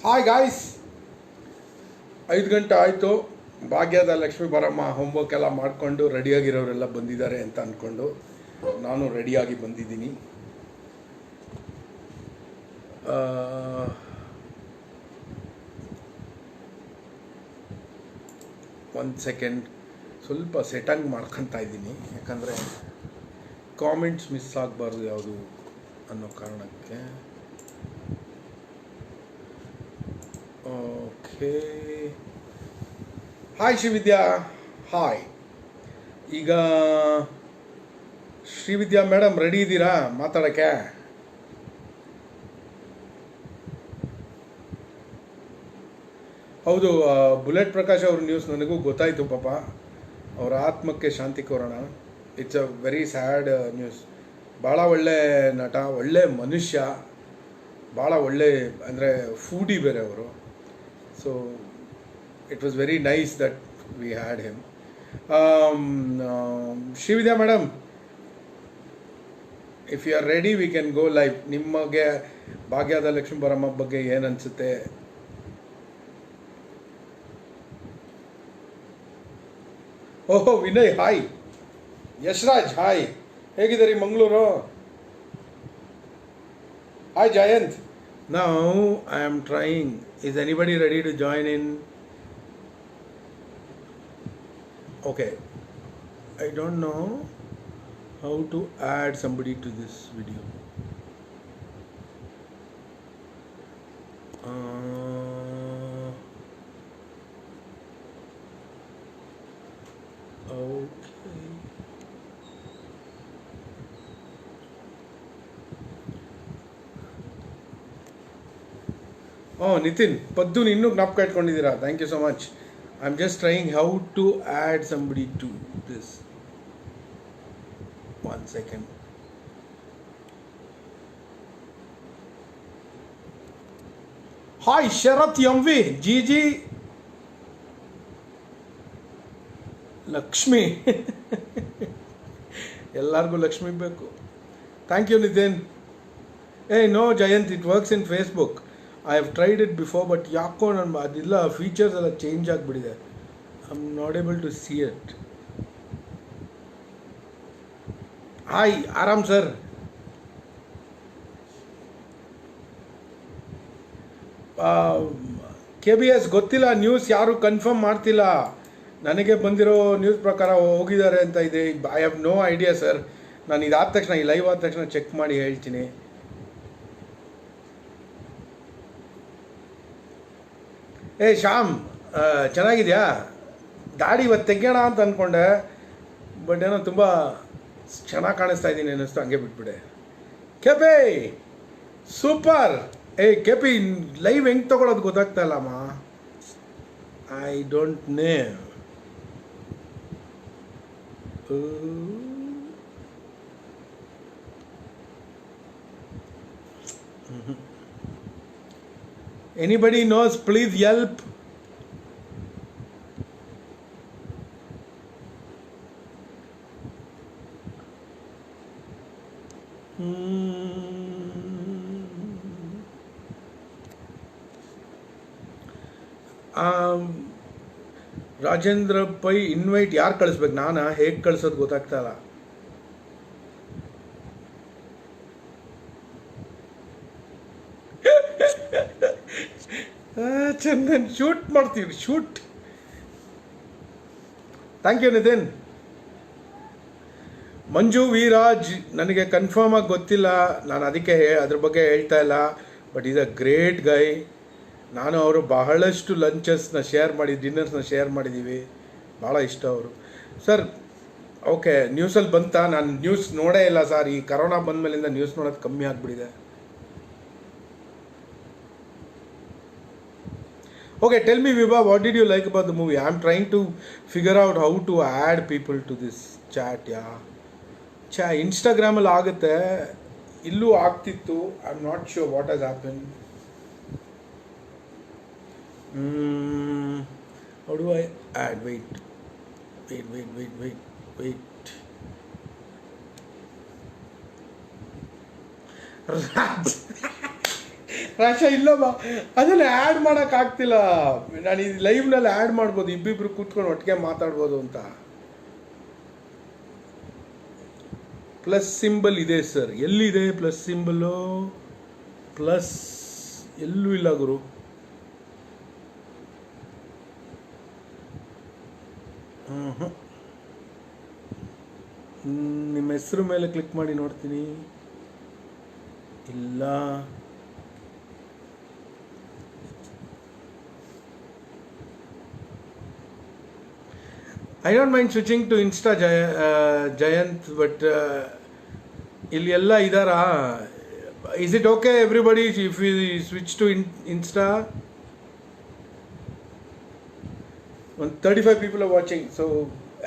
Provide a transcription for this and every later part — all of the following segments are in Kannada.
ಹಾಯ್ ಗಾಯ್ಸ್, 5 ಗಂಟೆ ಆಯಿತು. ಭಾಗ್ಯದ ಲಕ್ಷ್ಮೀ ಬರಮ್ಮ ಹೋಮ್ವರ್ಕ್ ಎಲ್ಲ ಮಾಡಿಕೊಂಡು ರೆಡಿಯಾಗಿರೋರೆಲ್ಲ ಬಂದಿದ್ದಾರೆ ಅಂತ ಅಂದ್ಕೊಂಡು ನಾನು ರೆಡಿಯಾಗಿ ಬಂದಿದ್ದೀನಿ. ಒಂದು ಸೆಕೆಂಡ್, ಸ್ವಲ್ಪ ಸೆಟಂಗ್ ಮಾಡ್ಕೊತಾ ಇದ್ದೀನಿ, ಯಾಕಂದರೆ ಕಾಮೆಂಟ್ಸ್ ಮಿಸ್ ಆಗಬಾರ್ದು ಯಾವುದು ಅನ್ನೋ ಕಾರಣಕ್ಕೆ. Okay, hi Srividya, hi. ಈಗ ಶ್ರೀವಿದ್ಯಾ ಮೇಡಮ್ ರೆಡಿ ಇದ್ದೀರಾ ಮಾತಾಡೋಕ್ಕೆ? ಹೌದು, ಬುಲೆಟ್ ಪ್ರಕಾಶ್ ಅವ್ರ ನ್ಯೂಸ್ ನನಗೂ ಗೊತ್ತಾಯಿತು ಪಾಪ. ಅವರ ಆತ್ಮಕ್ಕೆ ಶಾಂತಿ ಕೋರೋಣ. It's a very sad news. ಭಾಳ ಒಳ್ಳೆ ನಟ, ಒಳ್ಳೆ ಮನುಷ್ಯ, ಭಾಳ ಒಳ್ಳೆ ಅಂದರೆ ಫೂಡಿ ಬೇರೆ ಅವರು. So it was very nice that we had him. Srividya madam, if you are ready we can go live. ನಿಮಗೆ ಭಾಗ್ಯದ ಲಕ್ಷ್ಮೀ ಬರಮ್ಮ ಬಗ್ಗೆ ಏನು ಅನಿಸುತ್ತೆ? ಓಹೋ ವಿನಯ್, ಹಾಯ್. ಯಶ್ರಾಜ್, ಹಾಯ್. ಹೇಗಿದ್ದೀರಿ Mangaluru? Hi Jayant. Now I am trying. Is anybody ready to join in? Okay. I don't know how to add somebody to this video. Okay. Nitin Paddu ಇನ್ನೂ ಜ್ಞಾಪಕ ಇಟ್ಕೊಂಡಿದ್ದೀರಾ, thank you so much. I am just trying how to add somebody to this. One second. Hi Sharath M V, G G Lakshmi. ಎಲ್ಲರಿಗೂ ಲಕ್ಷ್ಮಿ ಬೇಕು. Thank you Nitin. No Jayanth, it works in Facebook. I have tried it before, but ಯಾಕೋ ನನ್ನ ಅದೆಲ್ಲ ಫೀಚರ್ಸ್ ಎಲ್ಲ ಚೇಂಜ್ ಆಗಿಬಿಟ್ಟಿದೆ. I am not able to see it. Hi Aram sir. KBS ಗೊತ್ತಿಲ್ಲ, ನ್ಯೂಸ್ ಯಾರು ಕನ್ಫರ್ಮ್ ಮಾಡ್ತಿಲ್ಲ. ನನಗೆ ಬಂದಿರೋ ನ್ಯೂಸ್ ಪ್ರಕಾರ ಹೋಗಿದ್ದಾರೆ ಅಂತ ಇದೆ. I have no idea sir. ನಾನು ಇದಾದ ತಕ್ಷಣ, ಈ ಲೈವ್ ಆದ ತಕ್ಷಣ ಚೆಕ್ ಮಾಡಿ ಹೇಳ್ತೀನಿ. ಶ್ಯಾಮ್, ಚೆನ್ನಾಗಿದೆಯಾ? ದಾಡಿ ಇವತ್ತು ತೆಗೆಯೋಣ ಅಂತ ಅಂದ್ಕೊಂಡೆ, ಬಟ್ ಏನೋ ತುಂಬ ಚೆನ್ನಾಗಿ ಕಾಣಿಸ್ತಾ ಇದ್ದೀನಿ ಅನ್ನಿಸ್ತು, ಹಂಗೆ ಬಿಟ್ಬಿಡೆ. KP super. ಕೆಪಿ ಲೈವ್ ಹೆಂಗೆ ತೊಗೊಳೋದು ಗೊತ್ತಾಗ್ತಾ ಇಲ್ಲಮ್ಮ. I don't know. Anybody knows, please help. Rajendra Pai invite ಯಾರು ಕಳಿಸ್ಬೇಕು? ನಾನಾ? ಹೇಗೆ ಕಳಿಸೋದು ಗೊತ್ತಾಗ್ತಾ ಇಲ್ಲ. ಚಂದನ್, ಶೂಟ್ ಮಾಡ್ತೀವಿ, shoot. Thank you Nitin. Manju Viraj, ನನಗೆ ಕನ್ಫರ್ಮ್ ಆಗಿ ಗೊತ್ತಿಲ್ಲ, ನಾನು ಅದಕ್ಕೆ ಅದ್ರ ಬಗ್ಗೆ ಹೇಳ್ತಾ ಇಲ್ಲ. ಬಟ್ ಈಸ್ ಅ ಗ್ರೇಟ್ ಗೈ. ನಾನು ಅವರು ಬಹಳಷ್ಟು ಲಂಚಸ್ನ ಶೇರ್ ಮಾಡಿ, ಡಿನ್ನರ್ಸ್ನ ಶೇರ್ ಮಾಡಿದ್ದೀವಿ. ಭಾಳ ಇಷ್ಟ ಅವರು. ಸರ್ ಓಕೆ, ನ್ಯೂಸಲ್ಲಿ ಬಂತಾ? ನಾನು ನ್ಯೂಸ್ ನೋಡೇ ಇಲ್ಲ ಸರ್. ಈ ಕರೋನಾ ಬಂದ ಮೇಲಿಂದ ನ್ಯೂಸ್ ನೋಡೋದು ಕಮ್ಮಿ ಆಗಿಬಿಟ್ಟಿದೆ. Okay, tell me Vibha, what did you like about the movie? I'm trying to figure out how to add people to this chat. Instagram ಅಲ್ಲಿ ಆಗುತ್ತೆ, ಇಲ್ಲೂ ಆಗ್ತಿತ್ತು. I'm not sure what has happened. How do I add? Wait. ರಾಶ ಇಲ್ಲಮ್ಮ ಅದನ್ನು ಆ್ಯಡ್ ಮಾಡೋಕ್ಕಾಗ್ತಿಲ್ಲ. ನಾನು ಈ ಲೈವ್ನಲ್ಲಿ ಆ್ಯಡ್ ಮಾಡ್ಬೋದು, ಇಬ್ಬಿಬ್ರು ಕೂತ್ಕೊಂಡು ಒಟ್ಟಿಗೆ ಮಾತಾಡ್ಬೋದು ಅಂತ. ಪ್ಲಸ್ ಸಿಂಬಲ್ ಇದೆ ಸರ್. ಎಲ್ಲಿದೆ ಪ್ಲಸ್ ಸಿಂಬಲ್ಲು? ಪ್ಲಸ್ ಎಲ್ಲೂ ಇಲ್ಲ ಗುರು. ನಿಮ್ಮ ಹೆಸರು ಮೇಲೆ ಕ್ಲಿಕ್ ಮಾಡಿ ನೋಡ್ತೀನಿ. ಇಲ್ಲ, I don't mind switching to Insta Jayant, but ಇಲ್ಲಿ ಎಲ್ಲ ಇದ್ದಾರಾ? Is it okay everybody if you switch to Insta? ಒಂದು 35 ಪೀಪಲ್ ಆರ್ ವಾಚಿಂಗ್, ಸೊ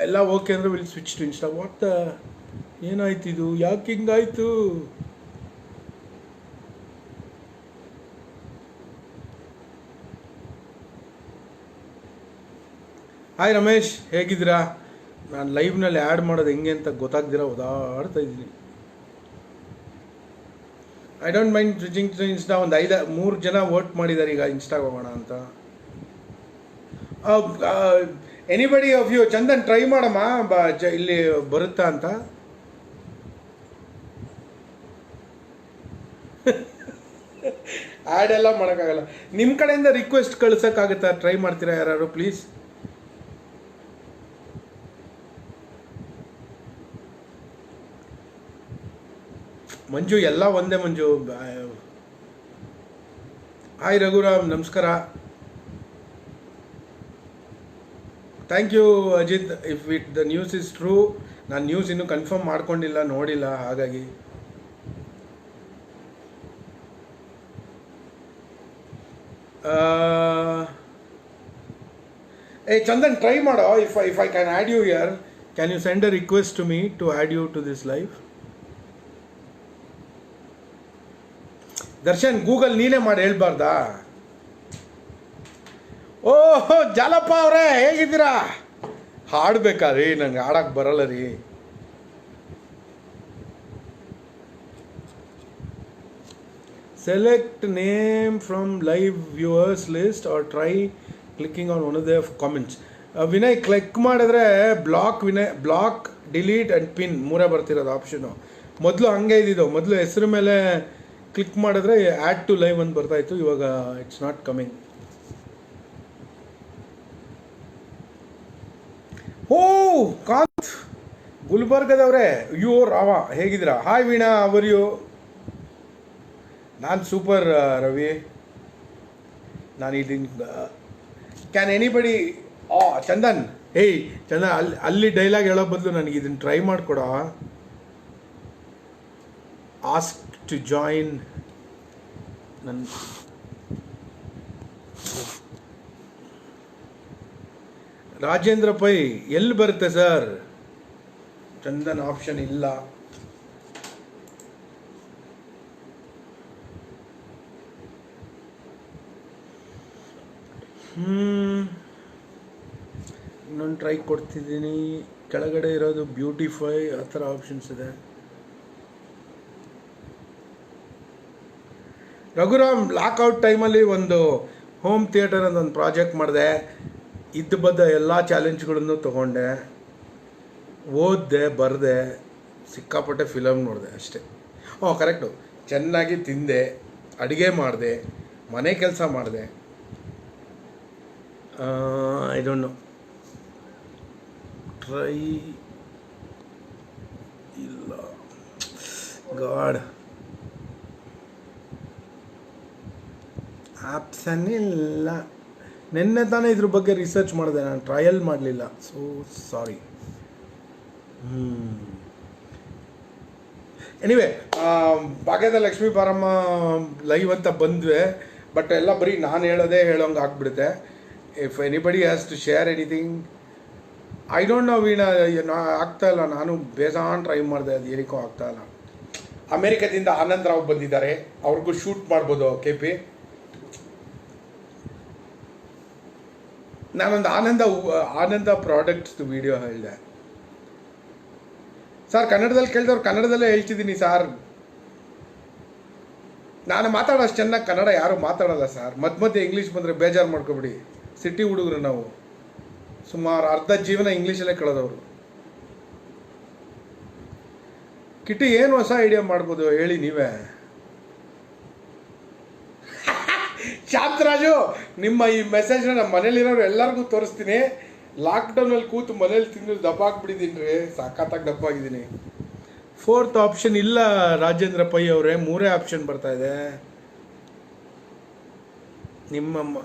ಎಲ್ಲ ಓಕೆ ಅಂದರೆ will switch to Insta. What the, ಏನಾಯ್ತು ಇದು? ಯಾಕೆ ಹಿಂಗಾಯ್ತು? ಹಾಯ್ ರಮೇಶ್, ಹೇಗಿದ್ದೀರಾ? ನಾನು ಲೈವ್ನಲ್ಲಿ ಆ್ಯಡ್ ಮಾಡೋದು ಹೆಂಗೆ ಅಂತ ಗೊತ್ತಾಗ್ದಿರ ಓದಾಡ್ತಾ ಇದ್ದೀನಿ. I don't mind switching to Insta. ಒಂದು 3 ಜನ ವೋಟ್ ಮಾಡಿದ್ದಾರೆ ಈಗ ಇನ್ಸ್ಟಾಗೆ ಹೋಗೋಣ ಅಂತ. Anybody of you, Chandan try ಮಾಡಮ್ಮ, ಇಲ್ಲಿ ಬರುತ್ತಾ ಅಂತ. ಆ್ಯಡ್ ಎಲ್ಲ ಮಾಡೋಕ್ಕಾಗಲ್ಲ. ನಿಮ್ಮ ಕಡೆಯಿಂದ ರಿಕ್ವೆಸ್ಟ್ ಕಳ್ಸೋಕ್ಕಾಗುತ್ತಾ? ಟ್ರೈ ಮಾಡ್ತೀರಾ ಯಾರು ಪ್ಲೀಸ್? ಮಂಜು ಎಲ್ಲ ಒಂದೇ ಮಂಜು. ಹಾಯ್ ರಘುರಾಮ್, ನಮಸ್ಕಾರ. Thank you Ajith. If it the news is true, ನಾನು ನ್ಯೂಸ್ ಇನ್ನೂ ಕನ್ಫರ್ಮ್ ಮಾಡ್ಕೊಂಡಿಲ್ಲ, ನೋಡಿಲ್ಲ, ಹಾಗಾಗಿ. ಏ ಚಂದನ್, ಟ್ರೈ ಮಾಡೋ. If I can add you here, can you send a request to me to add you to this live? Darshan, Google ನೀನೇ ಮಾಡಿ ಹೇಳ್ಬಾರ್ದಾ? ಓಹೋ ಜಾಲಪ್ಪ ಅವರೇ, ಹೇಗಿದ್ದೀರಾ? ಹಾಡ್ಬೇಕಾ ರೀ? ನಂಗೆ ಹಾಡಕ್ಕೆ ಬರಲ್ಲ ರೀ. Select name from live viewers list or try clicking on one of the comments. Vinay, click ಮಾಡಿದ್ರೆ ಬ್ಲಾಕ್, ಡಿಲೀಟ್ ಆ್ಯಂಡ್ ಪಿನ್ 3 ಬರ್ತಿರೋದು ಆಪ್ಷನು. ಮೊದಲು ಹಂಗೆ ಇದ್ದಿದ್ದು. ಮೊದಲು ಹೆಸರು ಮೇಲೆ ಕ್ಲಿಕ್ ಮಾಡಿದ್ರೆ ಆ್ಯಡ್ ಟು ಲೈವ್ ಅಂತ ಬರ್ತಾಯಿತ್ತು. ಇವಾಗ ಇಟ್ಸ್ ನಾಟ್ ಕಮಿಂಗ್. ಓ ಕಾಂತ್, ಗುಲ್ಬರ್ಗದವ್ರೆ, ಅಯ್ಯೋ ರಾವ, ಹೇಗಿದ್ದೀರಾ? Hi Veena, how are you? ನಾನು ಸೂಪರ್ ರವಿ. ನಾನು ಇದನ್ನು can anybody Chandan, hey Chandan, ಅಲ್ಲಿ ಡೈಲಾಗ್ ಹೇಳೋ ಬದಲು ನನಗೆ ಇದನ್ನು ಟ್ರೈ ಮಾಡಿಕೊಡೋ. ಆಸ್ಕ್ ಟು ಜಾಯಿನ್ ನನ್ನ ರಾಜೇಂದ್ರ ಪೈ ಎಲ್ಲಿ ಬರುತ್ತೆ ಸರ್? ಚಂದನ್ ಆಪ್ಷನ್ ಇಲ್ಲ. ಇನ್ನೊಂದು ಟ್ರೈ ಕೊಡ್ತಿದ್ದೀನಿ. ಕೆಳಗಡೆ ಇರೋದು ಬ್ಯೂಟಿಫೈ, ಆ ಥರ ಆಪ್ಷನ್ಸ್ ಇದೆ. ರಘುರಾಮ್, ಲಾಕ್ಔಟ್ ಟೈಮಲ್ಲಿ ಒಂದು ಹೋಮ್ ಥಿಯೇಟರ್ ಅಂತ ಒಂದು ಪ್ರಾಜೆಕ್ಟ್ ಮಾಡಿದೆ. ಇದ್ದು ಬದ್ದ ಎಲ್ಲ ಚಾಲೆಂಜ್ಗಳನ್ನು ತೊಗೊಂಡೆ, ಓದಿದೆ, ಬರೆದೆ, ಸಿಕ್ಕಾಪಟ್ಟೆ ಫಿಲಮ್ ನೋಡಿದೆ ಅಷ್ಟೇ. ಕರೆಕ್ಟು. ಚೆನ್ನಾಗಿ ತಿಂದೆ, ಅಡುಗೆ ಮಾಡಿದೆ, ಮನೆ ಕೆಲಸ ಮಾಡಿದೆ. ಐ ಡೋಂಟ್ ನೋ, ಟ್ರೈ ಇಲ್ಲ. ಗಾಡ್, ಆಪ್ಷನ್ ಇಲ್ಲ. ನಿನ್ನೆ ತಾನೇ ಇದ್ರ ಬಗ್ಗೆ ರಿಸರ್ಚ್ ಮಾಡಿದೆ, ನಾನು ಟ್ರಯಲ್ ಮಾಡಲಿಲ್ಲ. So sorry. ಎನಿವೆ, ಭಾಗ್ಯದ ಲಕ್ಷ್ಮೀ ಬಾರಮ್ಮ ಲೈವ್ ಅಂತ ಬಂದ್ವಿ, ಬಟ್ ಎಲ್ಲ ಬರೀ ನಾನು ಹೇಳೋಂಗೆ ಆಗ್ಬಿಡುತ್ತೆ. If anybody has to share anything, I don't know Veena, ಆಗ್ತಾಯಿಲ್ಲ. ನಾನು ಬೇಜಾನ್ ಟ್ರೈ ಮಾಡಿದೆ, ಅದು ಏನಕ್ಕೂ ಆಗ್ತಾಯಿಲ್ಲ. ಅಮೇರಿಕದಿಂದ ಆನಂದ್ ರಾವ್ ಬಂದಿದ್ದಾರೆ, ಅವ್ರಿಗೂ ಶೂಟ್ ಮಾಡ್ಬೋದು KP. ನಾನೊಂದು ಆನಂದ ಪ್ರಾಡಕ್ಟ್ಸ್ ವಿಡಿಯೋ ಹೇಳಿದೆ ಸರ್. ಕನ್ನಡದಲ್ಲಿ ಕೇಳಿದವ್ರು ಕನ್ನಡದಲ್ಲೇ ಹೇಳ್ತಿದ್ದೀನಿ ಸರ್. ನಾನು ಮಾತಾಡೋಷ್ಟು ಚೆನ್ನಾಗಿ ಕನ್ನಡ ಯಾರೂ ಮಾತಾಡೋಲ್ಲ ಸರ್. ಮಧ್ಯೆ ಇಂಗ್ಲೀಷ್ ಬಂದರೆ ಬೇಜಾರು ಮಾಡ್ಕೊಬಿಡಿ. ಸಿಟಿ ಹುಡುಗರು ನಾವು, ಸುಮಾರು ಅರ್ಧ ಜೀವನ ಇಂಗ್ಲೀಷಲ್ಲೇ ಕಳೆದವರು. ಕಿಟಿ ಏನು ಹೊಸ ಐಡಿಯಾ ಮಾಡ್ಬೋದು ಹೇಳಿ ನೀವೇ. ಶಾಂತರಾಜು, ನಿಮ್ಮ ಈ ಮೆಸೇಜ್ನ ನಮ್ಮ ಮನೇಲಿರೋರು ಎಲ್ಲರಿಗೂ ತೋರಿಸ್ತೀನಿ. ಲಾಕ್ಡೌನಲ್ಲಿ ಕೂತು ಮನೇಲಿ ತಿಂದು ದಪ್ಪ ಹಾಕ್ಬಿಟ್ಟಿದ್ದೀನಿ ರೀ, ಸಾಕಾತಾಗಿ ದಪ್ಪ ಆಗಿದ್ದೀನಿ. 4th ಆಪ್ಷನ್ ಇಲ್ಲ ರಾಜೇಂದ್ರ ಪೈ ಅವರೇ, 3 ಆಪ್ಷನ್ ಬರ್ತಾ ಇದೆ. ನಿಮ್ಮ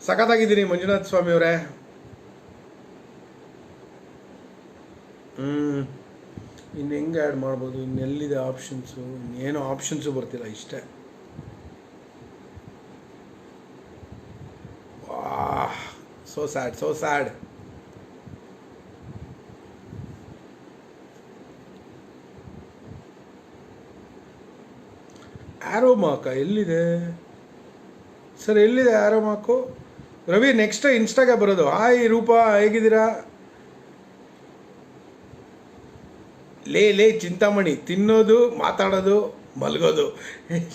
ಸಖತ್ತಾಗಿದ್ದೀನಿ ಮಂಜುನಾಥ್ ಸ್ವಾಮಿ ಅವರೇ. ಇನ್ನು ಹೆಂಗೆ ಆ್ಯಡ್ ಮಾಡ್ಬೋದು, ಇನ್ನೆಲ್ಲಿದೆ ಆಪ್ಷನ್ಸು? ಇನ್ನೇನು ಆಪ್ಷನ್ಸು ಬರ್ತಿಲ್ಲ, ಇಷ್ಟೇ. So sad, so sad. Arrow mark ಎಲ್ಲಿದೆ ಸರ್? ಎಲ್ಲಿದೆ ಆ್ಯರೋ ಮಾರ್ಕು? ರವಿ, ನೆಕ್ಸ್ಟ್ ಇನ್ಸ್ಟಾಗೆ ಬರೋದು. ಹಾಯ್ ರೂಪಾ, ಹೇಗಿದ್ದೀರಾ? ಲೇ ಚಿಂತಾಮಣಿ, ತಿನ್ನೋದು, ಮಾತಾಡೋದು, ಮಲಗೋದು.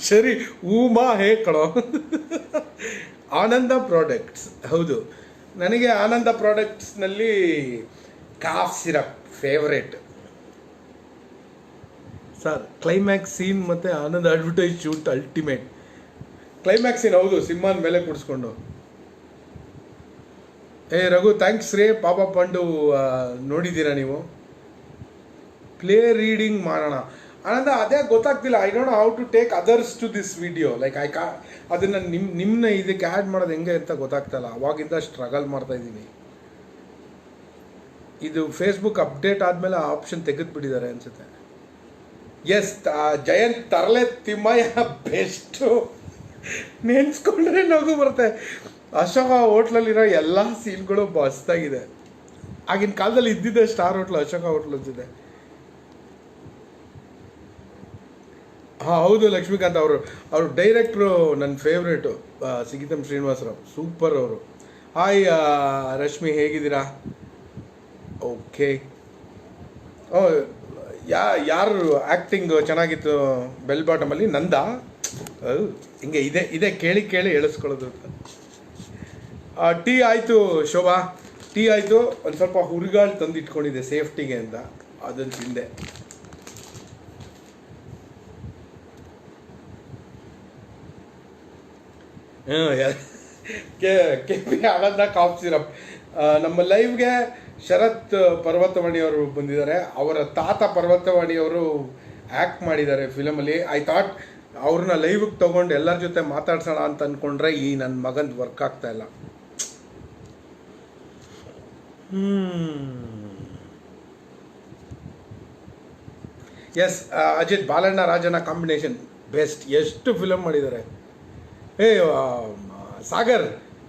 ಸರಿ ಹೂಮಾ ಹೇ ಕಣೋ. ಆನಂದ ಪ್ರಾಡಕ್ಟ್ಸ್, ಹೌದು, ನನಗೆ ಆನಂದ ಪ್ರಾಡಕ್ಟ್ಸ್ನಲ್ಲಿ cough syrup favourite sir. Climax scene ಮತ್ತು Anand advertise shoot ultimate. Climax scene, ಹೌದು, ಸಿಂಹನ ಮೇಲೆ ಕೂಡಿಸ್ಕೊಂಡು. ರಘು, ಥ್ಯಾಂಕ್ಸ್ ರೀ. ಪಾಪ ಪಂಡು ನೋಡಿದ್ದೀರಾ ನೀವು? ಪ್ಲೇ ರೀಡಿಂಗ್ ಮಾಡೋಣ ಆನಂದ, ಅದೇ ಗೊತ್ತಾಗ್ತಿಲ್ಲ. I don't know how to take others to this video. Like ಅದನ್ನು ನಿಮ್ಮನ್ನ ಇದಕ್ಕೆ ಆ್ಯಡ್ ಮಾಡೋದು ಹೆಂಗೆ ಅಂತ ಗೊತ್ತಾಗ್ತಾಯಿಲ್ಲ. ಅವಾಗಿಂದ ಸ್ಟ್ರಗಲ್ ಮಾಡ್ತಾ ಇದ್ದೀನಿ. ಇದು ಫೇಸ್ಬುಕ್ ಅಪ್ಡೇಟ್ ಆದಮೇಲೆ ಆ ಆಪ್ಷನ್ ತೆಗೆದುಬಿಟ್ಟಿದ್ದಾರೆ ಅನಿಸುತ್ತೆ. ಎಸ್, ಜಯಂತ್ ತರಲೆ ತಿಮ್ಮಯ್ಯ ಬೆಸ್ಟು. ನೆನ್ಸ್ಕೊಂಡ್ರೆ ನಗು ಬರುತ್ತೆ. ಅಶೋಕ ಹೋಟ್ಲಲ್ಲಿರೋ ಎಲ್ಲ ಸೀನ್ಗಳು ಮಸ್ತಾಗಿದೆ. ಆಗಿನ ಕಾಲದಲ್ಲಿ ಇದ್ದಿದ್ದೆ ಸ್ಟಾರ್ ಹೋಟ್ಲು, ಅಶೋಕ ಹೋಟ್ಲ್ ಅಂತಿದೆ. ಹಾಂ ಹೌದು, ಲಕ್ಷ್ಮೀಕಾಂತ್ ಅವರು ಡೈರೆಕ್ಟ್ರು ನನ್ನ ಫೇವ್ರೇಟು, ಸಿಗಿತಂ ಶ್ರೀನಿವಾಸರಾವ್, ಸೂಪರ್ ಅವರು. ಹಾಯ್ ರಶ್ಮಿ, ಹೇಗಿದ್ದೀರಾ? ಓಕೆ. ಯಾರು ಆ್ಯಕ್ಟಿಂಗ್ ಚೆನ್ನಾಗಿತ್ತು ಬೆಲ್ ಬಾಟಮಲ್ಲಿ? ನಂದ. ಹಿಂಗೆ ಇದೆ ಕೇಳಿ ಹೇಳಿಸ್ಕೊಳ್ಳೋದು. ಟೀ ಆಯಿತು ಶೋಭಾ, ಟೀ ಆಯಿತು. ಒಂದು ಸ್ವಲ್ಪ ಹುರುಗಾಳು ತಂದು ಇಟ್ಕೊಂಡಿದ್ದೆ ಸೇಫ್ಟಿಗೆ ಅಂತ, ಅದನ್ನು ತಿಂದೆ. ಕೆ ಪಿ ಆನಂದ ಕಾಫ್ ಸಿರಪ್. ನಮ್ಮ ಲೈವ್ಗೆ ಶರತ್ ಪರ್ವತವಾಣಿಯವರು ಬಂದಿದ್ದಾರೆ. ಅವರ ತಾತ ಪರ್ವತವಾಣಿಯವರು ಆ್ಯಕ್ಟ್ ಮಾಡಿದ್ದಾರೆ ಫಿಲಮಲ್ಲಿ. ಐ ಥಾಟ್ ಅವ್ರನ್ನ ಲೈವ್ಗೆ ತೊಗೊಂಡು ಎಲ್ಲರ ಜೊತೆ ಮಾತಾಡ್ಸೋಣ ಅಂತ ಅಂದ್ಕೊಂಡ್ರೆ ಈ ನನ್ನ ಮಗಂದು ವರ್ಕ್ ಆಗ್ತಾಯಿಲ್ಲ. ಎಸ್, ಅಜಿತ್ ಬಾಲಣ್ಣ ರಾಜನ ಕಾಂಬಿನೇಷನ್ ಬೆಸ್ಟ್. ಎಷ್ಟು ಫಿಲಮ್ ಮಾಡಿದ್ದಾರೆ. Sagar,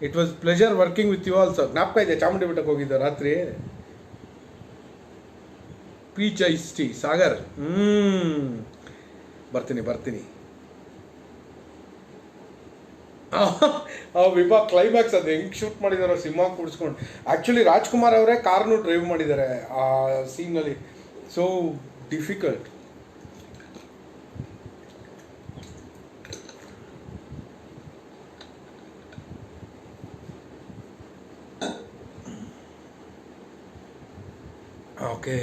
it was pleasure working with you also. ಜ್ಞಾಪಕ ಇದೆ, ಚಾಮುಂಡಿ ಬೆಟ್ಟಕ್ಕೆ ಹೋಗಿದ್ದೆ ರಾತ್ರಿ. Peach ice tea Sagar. ಬರ್ತೀನಿ. ವಿಭಾ ಕ್ಲೈಮ್ಯಾಕ್ಸ್ ಅದು ಹೆಂಗೆ ಶೂಟ್ ಮಾಡಿದಾರೋ ಸಿನಿಮಾ ಕೂಡಿಸ್ಕೊಂಡು. ಆ್ಯಕ್ಚುಲಿ ರಾಜ್ಕುಮಾರ್ ಅವರೇ ಕಾರ್ನು ಡ್ರೈವ್ ಮಾಡಿದ್ದಾರೆ ಆ ಸೀನಲ್ಲಿ. So difficult. Okay.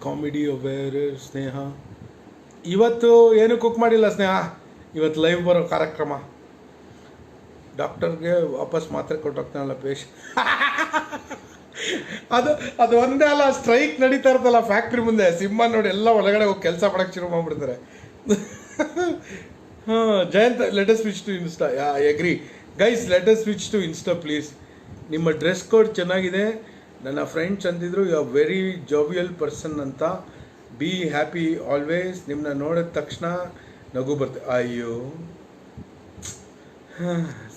Comedy aware Sneha. ಇವತ್ತು ಏನು ಕುಕ್ ಮಾಡಿಲ್ಲ ಸ್ನೇಹ, ಇವತ್ತು ಲೈವ್ ಬರೋ ಕಾರ್ಯಕ್ರಮ. ಡಾಕ್ಟರ್ಗೆ ವಾಪಸ್ ಮಾತ್ರೆ ಕೊಟ್ಟೋಗ್ತಾನಲ್ಲ ಪೇಶ್. ಅದು ಒಂದೇ ಅಲ್ಲ, ಸ್ಟ್ರೈಕ್ ನಡೀತಾ ಇರ್ತಲ್ಲ ಫ್ಯಾಕ್ಟ್ರಿ ಮುಂದೆ. ಸಿಂಹ ನೋಡಿ ಎಲ್ಲ ಒಳಗಡೆ ಹೋಗಿ ಕೆಲಸ ಮಾಡೋಕ್ಕೆ ಶುರು ಮಾಡಿಬಿಡ್ತಾರೆ. Jayant, let us switch to insta. Agree guys, let us switch to insta please. ನಿಮ್ಮ ಡ್ರೆಸ್ ಕೋಡ್ ಚೆನ್ನಾಗಿದೆ. ನನ್ನ ಫ್ರೆಂಡ್ಸ್ ಅಂತಿದ್ರು you are very jovial person ಅಂತ. Be happy always. ನಿಮ್ಮನ್ನ ನೋಡಿದ ತಕ್ಷಣ ನಗು ಬರ್ತದೆ. ಅಯ್ಯೋ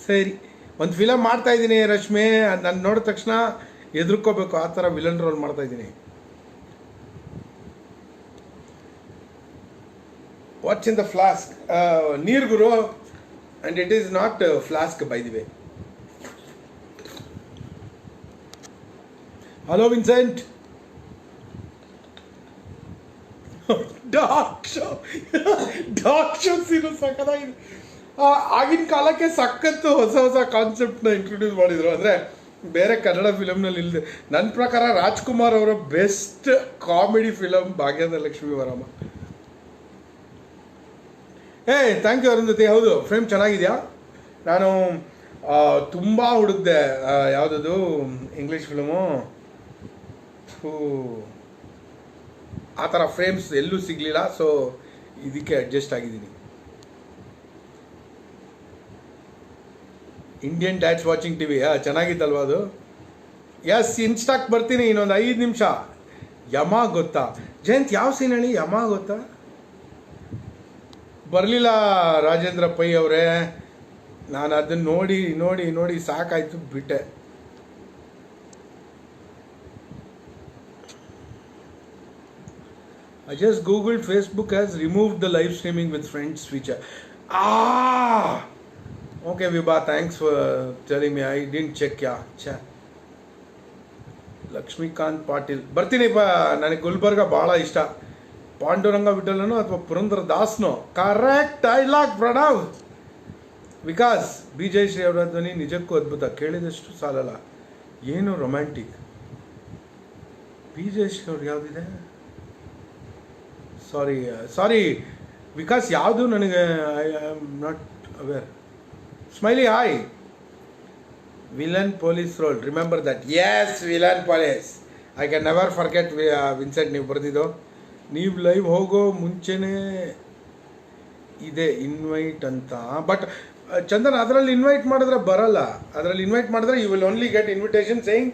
ಸರಿ, ಒಂದು ಫಿಲಮ್ ಮಾಡ್ತಾಯಿದ್ದೀನಿ ರಶ್ಮಿ. ನಾನು ನೋಡಿದ ತಕ್ಷಣ ಎದುರ್ಕೋಬೇಕು, ಆ ಥರ ವಿಲನ್ ರೋಲ್ ಮಾಡ್ತಾಯಿದ್ದೀನಿ. What's in the flask? ನೀರು ಗುರು, and it is not flask by the way. Hello Vincent. Dark show scene ಸಕ್ಕತ್ತಾಗಿದೆ. ಆಗಿನ ಕಾಲಕ್ಕೆ ಸಖತ್ತು ಹೊಸ ಹೊಸ ಕಾನ್ಸೆಪ್ಟ್ನ ಇಂಟ್ರೊಡ್ಯೂಸ್ ಮಾಡಿದರು. ಅಂದರೆ ಬೇರೆ ಕನ್ನಡ ಫಿಲಮ್ನಲ್ಲಿ ಇಲ್ಲದೆ. ನನ್ನ ಪ್ರಕಾರ ರಾಜ್ಕುಮಾರ್ ಅವರ best comedy film Bhagyada Lakshmi Varamma. Thank you Arundhati. ಹೌದು, ಫ್ರೇಮ್ ಚೆನ್ನಾಗಿದೆಯಾ? ನಾನು ತುಂಬ ಹುಡುಕ್ದೆ, ಯಾವುದದು ಇಂಗ್ಲೀಷ್ ಫಿಲಮು, ಆ ಥರ ಫ್ರೇಮ್ಸ್ ಎಲ್ಲೂ ಸಿಗಲಿಲ್ಲ. ಸೊ ಇದಕ್ಕೆ ಅಡ್ಜಸ್ಟ್ ಆಗಿದ್ದೀನಿ. Indian dads watching T V ಚೆನ್ನಾಗಿತ್ತಲ್ವ ಅದು? ಎಸ್, ಇನ್ಸ್ಟಾಕ್ ಬರ್ತೀನಿ ಇನ್ನೊಂದು 5 ನಿಮಿಷ. ಯಮ ಗೊತ್ತಾ ಜಯಂತ್? ಯಾವ ಸೀನ್ ಹೇಳಿ? ಯಮ ಗೊತ್ತಾ? ಬರಲಿಲ್ಲ ರಾಜೇಂದ್ರ ಪೈ ಅವರೇ. ನಾನು ಅದನ್ನು ನೋಡಿ ನೋಡಿ ನೋಡಿ ಸಾಕಾಯ್ತು, ಬಿಟ್ಟೆ. I just googled Facebook has removed the live streaming with friends feature. Okay Vibha, thanks for telling me. I didn't check. Lakshmikant Patil ಬರ್ತೀನಿಪ್ಪ. ನನಗೆ ಗುಲ್ಬರ್ಗ ಭಾಳ ಇಷ್ಟ. ಪಾಂಡುರಂಗ ವಿಠಲನೋ ಅಥವಾ ಪುರಂದರ ದಾಸ್ನೋ? Correct dialogue Pranav. Vikas, B Jayashree ಅವರ ಧ್ವನಿ ನಿಜಕ್ಕೂ ಅದ್ಭುತ, ಕೇಳಿದಷ್ಟು ಸಾಲಲ್ಲ. ಏನು ರೊಮ್ಯಾಂಟಿಕ್. ಬಿ ಜಯಶ್ರೀ ಅವ್ರು ಯಾವುದಿದೆ? ಸಾರಿ ವಿಕಾಸ್, ಯಾವುದು ನನಗೆ I am not aware. Smiley hi. Villain police role, remember that? Yes, villain police. I can never forget. Vincent, ನೀವು ಬರೆದಿದ್ದು. ನೀವು ಲೈವ್ ಹೋಗೋ ಮುಂಚೆನೇ ಇದೆ ಇನ್ವೈಟ್ ಅಂತ. ಬಟ್ ಚಂದನ್, ಅದರಲ್ಲಿ ಇನ್ವೈಟ್ ಮಾಡಿದ್ರೆ ಬರಲ್ಲ. ಅದರಲ್ಲಿ ಇನ್ವೈಟ್ ಮಾಡಿದ್ರೆ you will only get invitation saying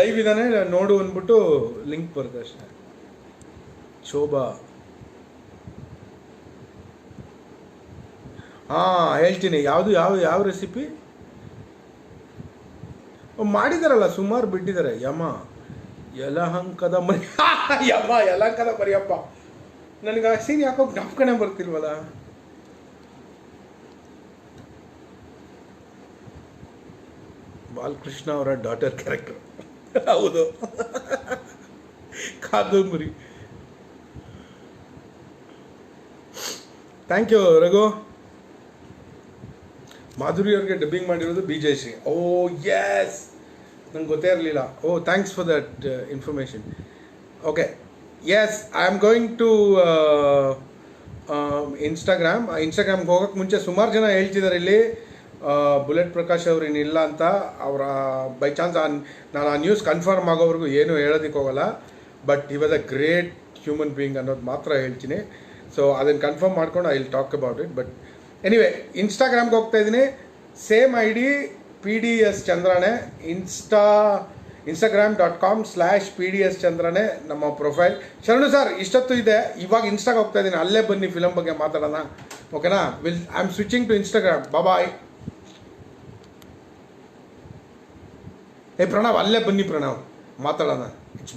live ಇದ್ದಾನೆ ನೋಡು ಅಂದ್ಬಿಟ್ಟು ಲಿಂಕ್ ಬರುತ್ತೆ ಅಷ್ಟೇ. ಶೋಭಾ, ಹೇಳ್ತೀನಿ. ಯಾವುದು ಯಾವ ರೆಸಿಪಿ ಮಾಡಿದಾರಲ್ಲ, ಸುಮಾರು ಬಿಟ್ಟಿದ್ದಾರೆ. ಯಮ ಯಲಹಂಕದ ಮರಿ. ಯಮ ಯಲಹಂಕದ ಮರಿಯಪ್ಪ. ನನಗೆ ಆ ಸೀನ್ ಯಾಕೋ ಜ್ಞಾಪಕನೇ ಬರ್ತಿಲ್ವಲ್ಲ. ಬಾಲಕೃಷ್ಣ ಅವರ ಡಾಟರ್ ಕ್ಯಾರೆಕ್ಟರ್. ಹೌದು, ಕಾದಂಬರಿ. Thank you Raghu. ಮಾಧುರಿ ಅವ್ರಿಗೆ ಡಬ್ಬಿಂಗ್ ಮಾಡಿರೋದು ಬಿ ಜಯಶ್ರೀ. ಓ ಎಸ್, ನಂಗೆ ಗೊತ್ತೇ ಇರಲಿಲ್ಲ. Oh, thanks for that information. Okay, yes, I am going to ಇನ್ಸ್ಟಾಗ್ರಾಮ್ಗೆ ಹೋಗೋಕ್ಕೆ ಮುಂಚೆ ಸುಮಾರು ಜನ ಹೇಳ್ತಿದ್ದಾರೆ ಇಲ್ಲಿ ಬುಲೆಟ್ ಪ್ರಕಾಶ್ ಅವ್ರು ಇನ್ನಿಲ್ಲ ಅಂತ. ಅವರ ಬೈ ಚಾನ್ಸ್ ನಾನು ಆ ನ್ಯೂಸ್ ಕನ್ಫರ್ಮ್ ಆಗೋವರೆಗೂ ಏನೂ ಹೇಳೋದಕ್ಕೆ ಹೋಗಲ್ಲ. But he was a great human being ಅನ್ನೋದು ಮಾತ್ರ ಹೇಳ್ತೀನಿ. ಸೊ ಅದನ್ನು ಕನ್ಫರ್ಮ್ ಮಾಡ್ಕೊಂಡು I will talk about it. But anyway, ಇನ್ಸ್ಟಾಗ್ರಾಮ್ಗೆ ಹೋಗ್ತಾ ಇದ್ದೀನಿ. ಸೇಮ್ ID PDS ಚಂದ್ರನೇ. instagram.com/PDS ಚಂದ್ರನೇ ನಮ್ಮ ಪ್ರೊಫೈಲ್. ಶರಣು ಸರ್, ಇಷ್ಟೊತ್ತು ಇದೆ. ಇವಾಗ ಇನ್ಸ್ಟಾಗೆ ಹೋಗ್ತಾ ಇದ್ದೀನಿ. ಅಲ್ಲೇ ಬನ್ನಿ, ಫಿಲಮ್ ಬಗ್ಗೆ ಮಾತಾಡೋಣ. ಓಕೆನಾ? I am switching to Instagram. Bye. Pranav, ಅಲ್ಲೇ ಬನ್ನಿ ಪ್ರಣವ್, ಮಾತಾಡೋಣ. It's better.